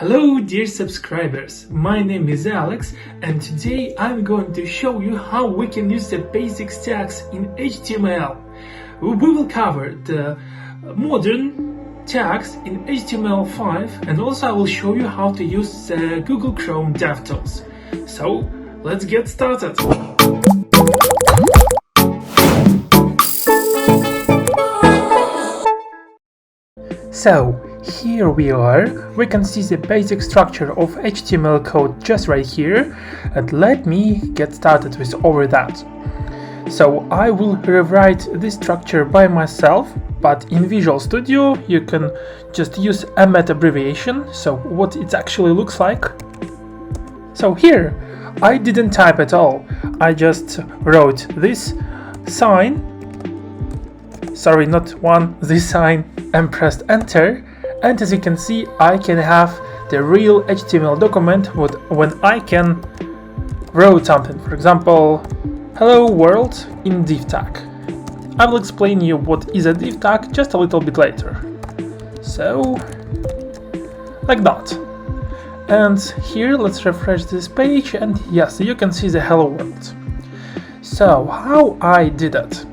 Hello dear subscribers, my name is Alex and today I'm going to show you how we can use the basic tags in HTML. We will cover the modern tags in HTML5 and also I will show you how to use the Google Chrome DevTools. So let's get started. So here we are, we can see the basic structure of HTML code just right here, and let me get started with over that. So I will rewrite this structure by myself, but in Visual Studio you can just use a meta abbreviation, so what it actually looks like. So here, I didn't type at all, I just wrote this sign, sorry, not one, this sign, and pressed enter, and as you can see I can have the real HTML document when I can write something, for example, hello world in div tag. I will explain you what is a div tag just a little bit later. So, like that. And here let's refresh this page and yes, you can see the hello world. So, how I did it?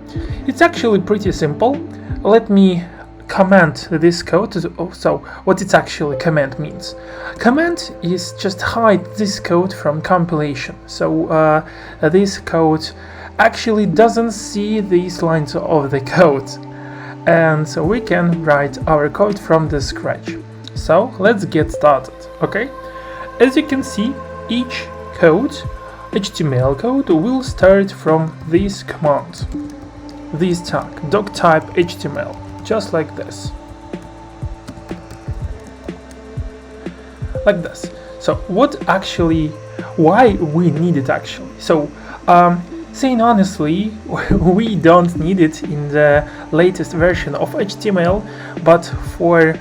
It's actually pretty simple. Let me comment this code. So what it actually comment means. Comment is just hide this code from compilation. So this code actually doesn't see these lines of the code. And so we can write our code from the scratch. So let's get started, okay? As you can see, each code, HTML code, will start from this command. This tag, doctype HTML, just like this. Like this. So why we need it actually? So, saying honestly, we don't need it in the latest version of HTML, but for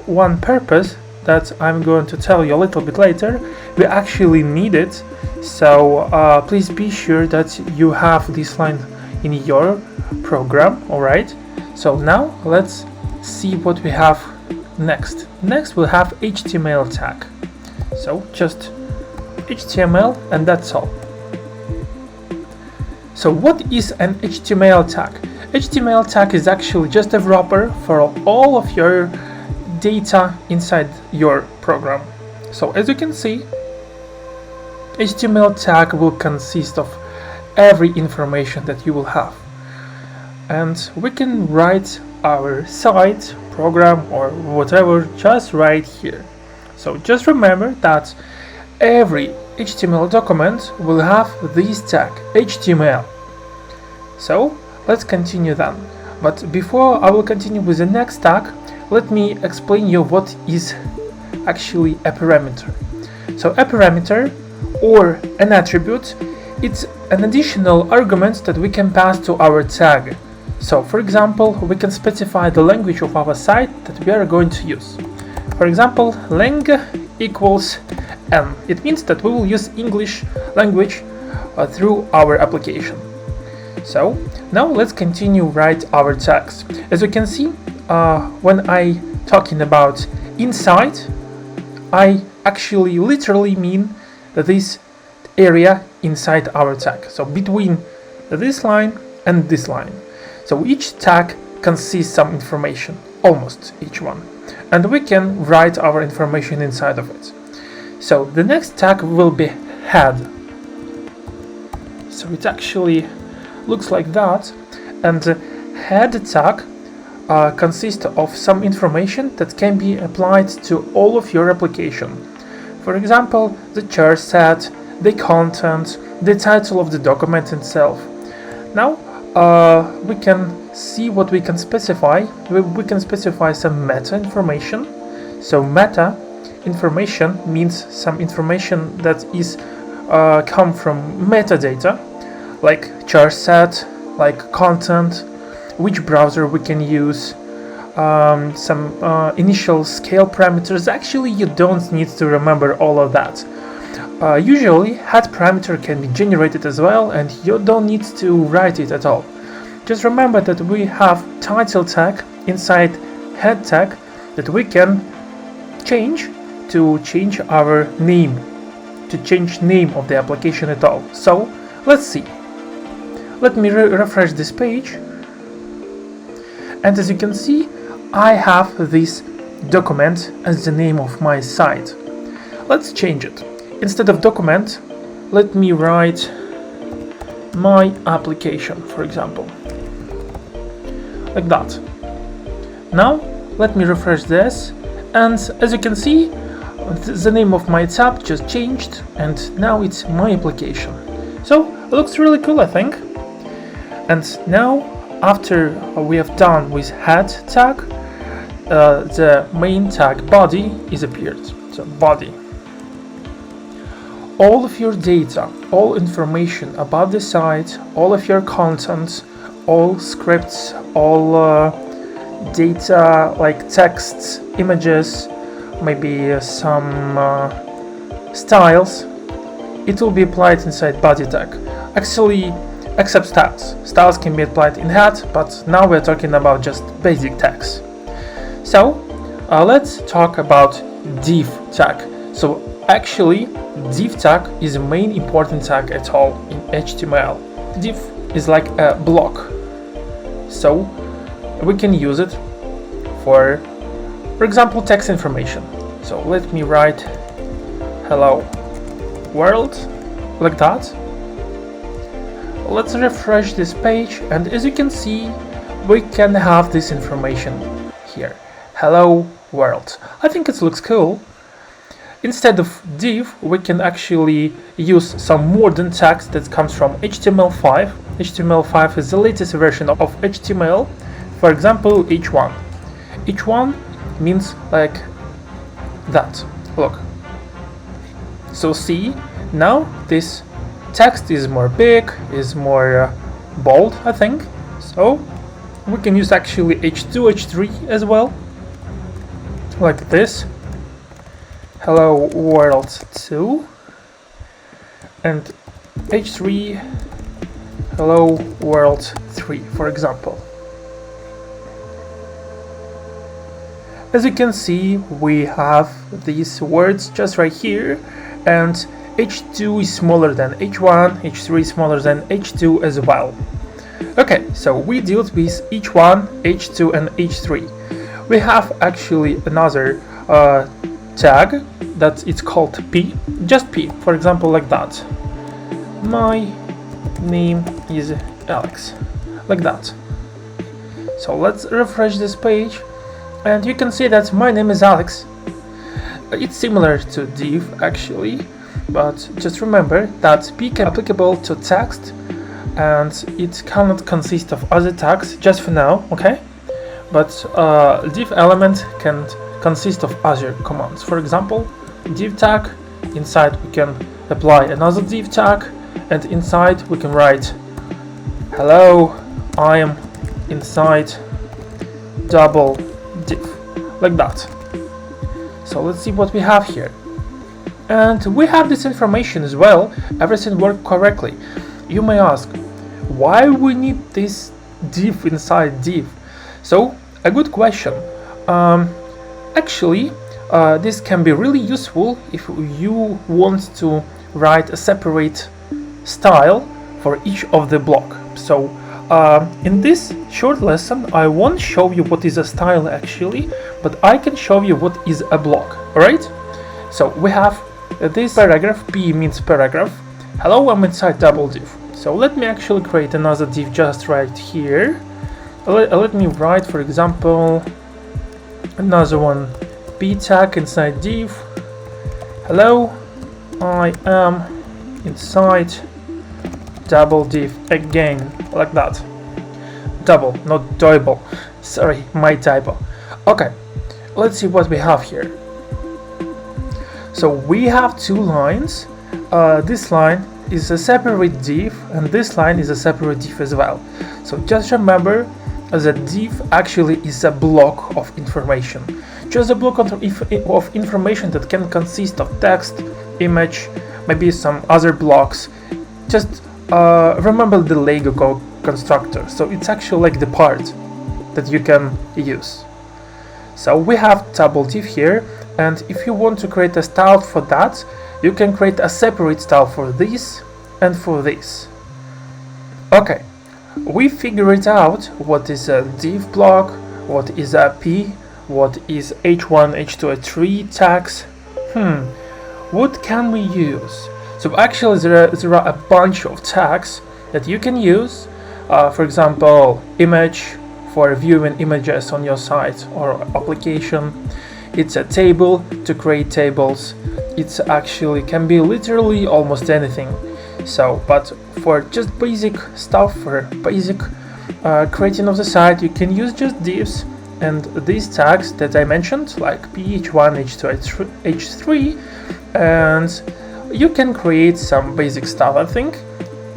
one purpose that I'm going to tell you a little bit later, we actually need it. So please be sure that you have this line in your program, alright? So now let's see what we have next. Next we'll have HTML tag. So just HTML and that's all. So what is an HTML tag? HTML tag is actually just a wrapper for all of your data inside your program. So as you can see, HTML tag will consist of every information that you will have, and we can write our site, program or whatever just right here. So just remember that every HTML document will have this tag HTML. So let's continue then, but before I will continue with the next tag, let me explain you what is actually a parameter. So a parameter or an attribute, it's an additional argument that we can pass to our tag. So for example, we can specify the language of our site that we are going to use. For example, lang equals n. It means that we will use English language through our application. So now let's continue write our tags. As you can see, when I talking about inside, I actually literally mean this area inside our tag, so between this line and this line. So each tag consists some information, almost each one, and we can write our information inside of it. So the next tag will be head. So it actually looks like that, and the head tag consists of some information that can be applied to all of your application. For example, the char set, the content, the title of the document itself. Now we can see what we can specify. We can specify some meta information. So meta information means some information that is come from metadata, like char set, like content, which browser we can use, some initial scale parameters. Actually, you don't need to remember all of that. Usually, head parameter can be generated as well, and you don't need to write it at all. Just remember that we have title tag inside head tag that we can change to change our name, to change name of the application at all. So let's see. Let me refresh this page, and as you can see, I have this document as the name of my site. Let's change it. Instead of document, let me write my application, for example, like that. Now let me refresh this, and as you can see, the name of my tab just changed, and now it's my application. So it looks really cool, I think. And now, after we have done with head tag, the main tag body is appeared. So body. All of your data, all information about the site, all of your content, all scripts, all data like texts, images, maybe some styles, it will be applied inside body tag. Actually, except styles. Styles can be applied in head, but now we're talking about just basic tags. So let's talk about div tag. So actually, div tag is the main important tag at all in HTML. Div is like a block, so we can use it for example, text information. So let me write hello world, like that. Let's refresh this page, and as you can see, we can have this information here. Hello world. I think it looks cool. Instead of div, we can actually use some modern text that comes from HTML5. HTML5 is the latest version of HTML. For example, h1. h1 means like that. Look. So see, now this text is more big, is more bold, I think. So we can use actually h2, h3 as well, like this. Hello world 2, and h3 hello world 3, for example. As you can see, we have these words just right here, and h2 is smaller than h1, h3 is smaller than h2 as well. Okay, so we dealt with h1, h2 and h3. We have actually another tag that it's called p, just p, for example, like that. My name is Alex, like that. So let's refresh this page, and you can see that my name is Alex. It's similar to div actually, but just remember that p can be applicable to text, and it cannot consist of other tags just for now, okay? But div element can consist of other commands. For example, div tag, inside we can apply another div tag, and inside we can write hello, I am inside double div, like that. So let's see what we have here. And we have this information as well, everything worked correctly. You may ask, why we need this div inside div? So, a good question. Actually, this can be really useful if you want to write a separate style for each of the block. So, in this short lesson, I won't show you what is a style actually, but I can show you what is a block, alright? So, we have this paragraph, P means paragraph. Hello, I'm inside double div. So, let me actually create another div just right here. Let me write, for example, another one, p tag inside div. Hello, I am inside double div again, like that. Double, not double. Sorry, my typo. Okay, let's see what we have here. So we have two lines. This line is a separate div, and this line is a separate div as well. So just remember, the div actually is a block of information. Just a block of information that can consist of text, image, maybe some other blocks. Just remember the Lego constructor. So it's actually like the part that you can use. So we have double div here, And if you want to create a style for that, you can create a separate style for this and for this. Okay, we figured out what is a div block, what is a p, what is h1, h2, h3 tags. What can we use? So actually there are a bunch of tags that you can use. For example, image for viewing images on your site or application. It's a table to create tables. It's actually can be literally almost anything. So, but for just basic stuff, for basic creating of the site, you can use just divs and these tags that I mentioned, like p, h1, h2, h3, and you can create some basic stuff, I think.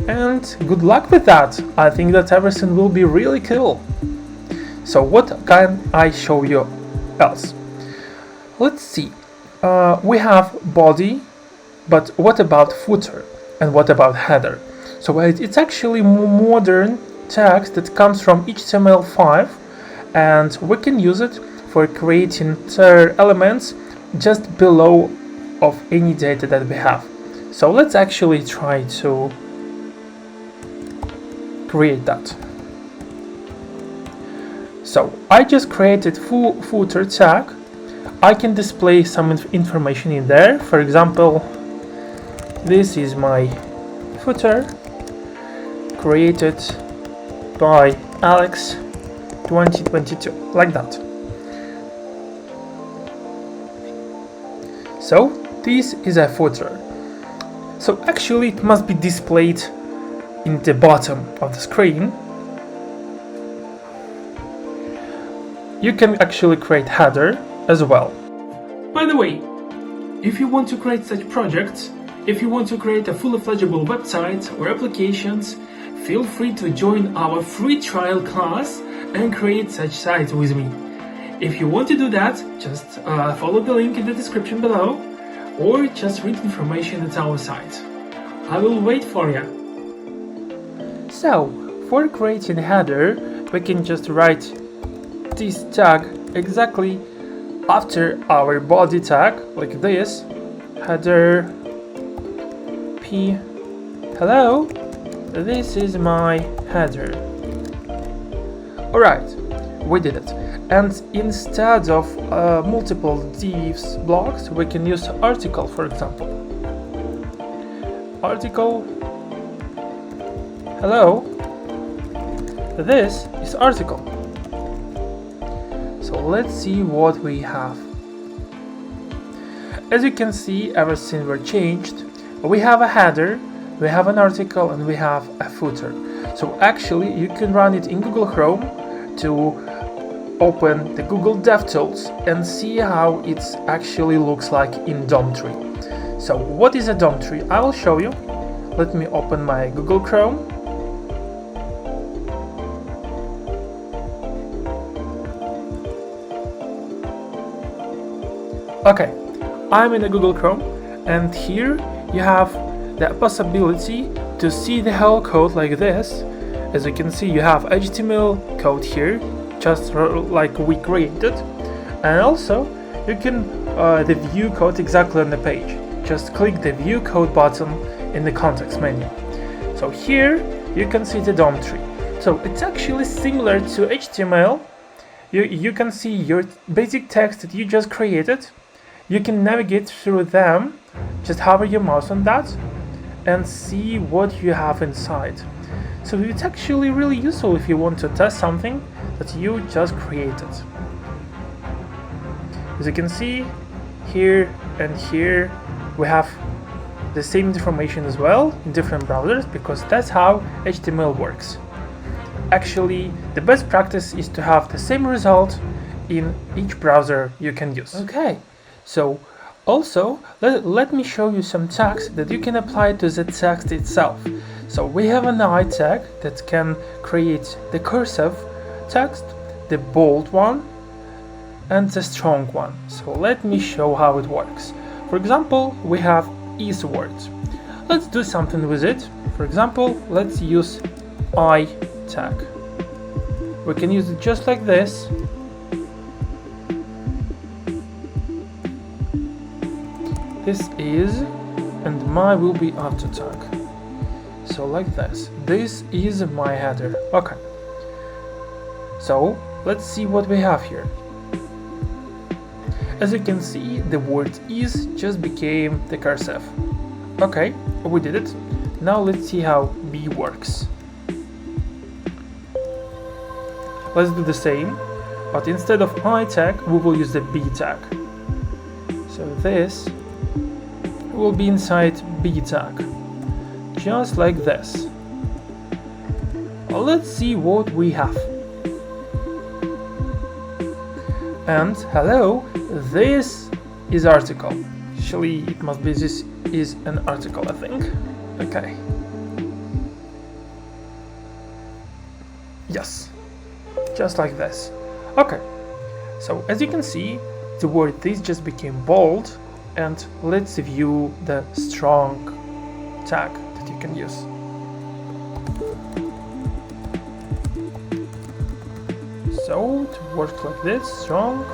And good luck with that. I think that everything will be really cool. So what can I show you else? Let's see. We have body, but what about footer? And what about header? So it's actually modern text that comes from HTML5, and we can use it for creating elements just below of any data that we have. So let's actually try to create that. So I just created footer tag. I can display some information in there. For example, this is my footer created by Alex 2022, like that. So this is a footer. So actually it must be displayed in the bottom of the screen. You can actually create header as well. By the way, if you want to create such projects, if you want to create a fully fledgable website or applications, feel free to join our free trial class and create such sites with me. If you want to do that, just follow the link in the description below, or just read information at our site. I will wait for you. So, for creating a header, we can just write this tag exactly after our body tag, like this. Header p. Hello, this is my header. Alright, we did it. And instead of multiple divs blocks, we can use article, for example. Article. Hello, this is article. So let's see what we have. As you can see, everything were changed. We have a header, we have an article, and we have a footer. So actually you can run it in Google Chrome to open the Google DevTools and see how it actually looks like in DOM tree. So what is a DOM tree? I will show you. Let me open my Google Chrome. Okay, I'm in the Google Chrome, and here you have the possibility to see the whole code like this. As you can see, you have HTML code here, just like we created, and also you can the view code exactly on the page. Just click the view code button in the context menu. So here you can see the DOM tree. So it's actually similar to HTML. You can see your basic text that you just created. You can navigate through them, just hover your mouse on that and see what you have inside. So it's actually really useful if you want to test something that you just created. As you can see, here and here we have the same information as well in different browsers, because that's how HTML works. Actually, the best practice is to have the same result in each browser you can use. Okay. So also, let me show you some tags that you can apply to the text itself. So we have an I tag that can create the cursive text, the bold one, and the strong one. So let me show how it works. For example, we have is words. Let's do something with it. For example, let's use I tag. We can use it just like this. this is, and my will be auto tag. So like this. This is my header. Okay. So let's see what we have here. As you can see, the word is just became the cursive. Okay, we did it. Now let's see how B works. Let's do the same, but instead of I tag, we will use the B tag. So this will be inside B tag, just like this. Let's see what we have. And hello, this is article. Actually, it must be this is an article, I think. Okay. Yes, just like this. Okay, so as you can see, the word this just became bold, and let's view the strong tag that you can use. So it works like this, strong.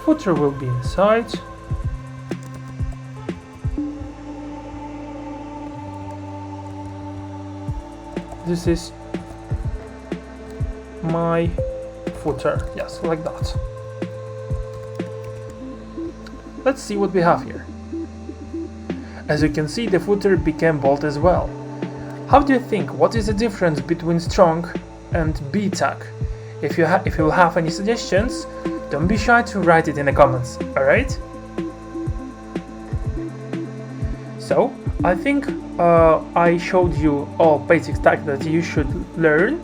Footer will be inside. This is my footer, yes, like that. Let's see what we have here. As you can see, the footer became bold as well. How do you think? What is the difference between strong and B tag? If you have any suggestions, don't be shy to write it in the comments, alright? So, I think I showed you all basic tags that you should learn.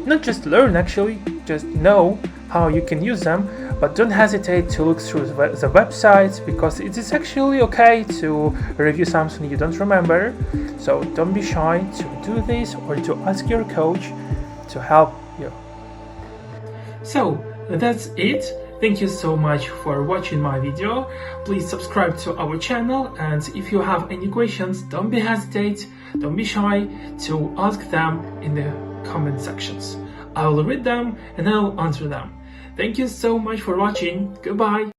Not just learn, actually, just know how you can use them, but don't hesitate to look through the website, because it is actually okay to review something you don't remember. So don't be shy to do this or to ask your coach to help you. So that's it. Thank you so much for watching my video. Please subscribe to our channel, and if you have any questions, don't be shy to ask them in the comment sections. I will read them and I'll answer them. Thank you so much for watching. Goodbye.